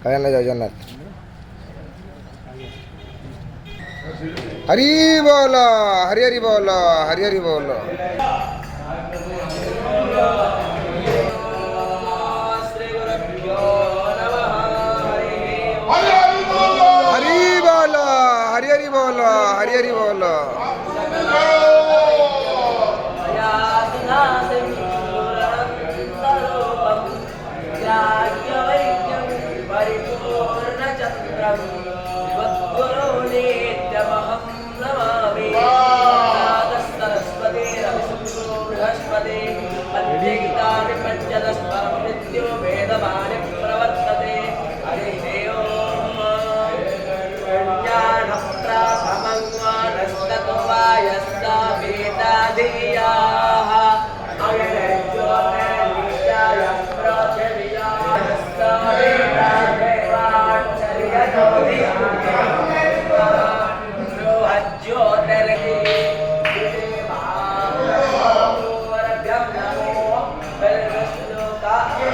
कल्याण जय जगन्नाथ हरि बोल हरि हरि बोल हरि हरि बोल हरि बोल हरि हरि बोल हरि हरि बोल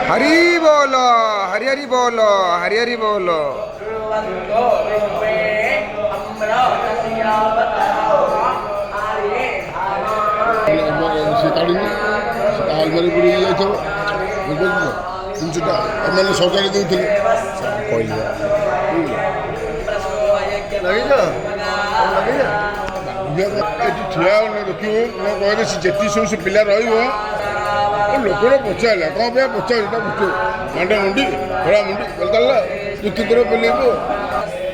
हरि बोलो हरि हरि बोलो हरि हरि बोलो सरकारी दूसरे ठिया देखिए मैं कहले जेती सब से पिला रही लोकड़ा पचारा कौन पे पचार मांडा मुंडी खड़ा मुंडी चलता जुक्ति पेल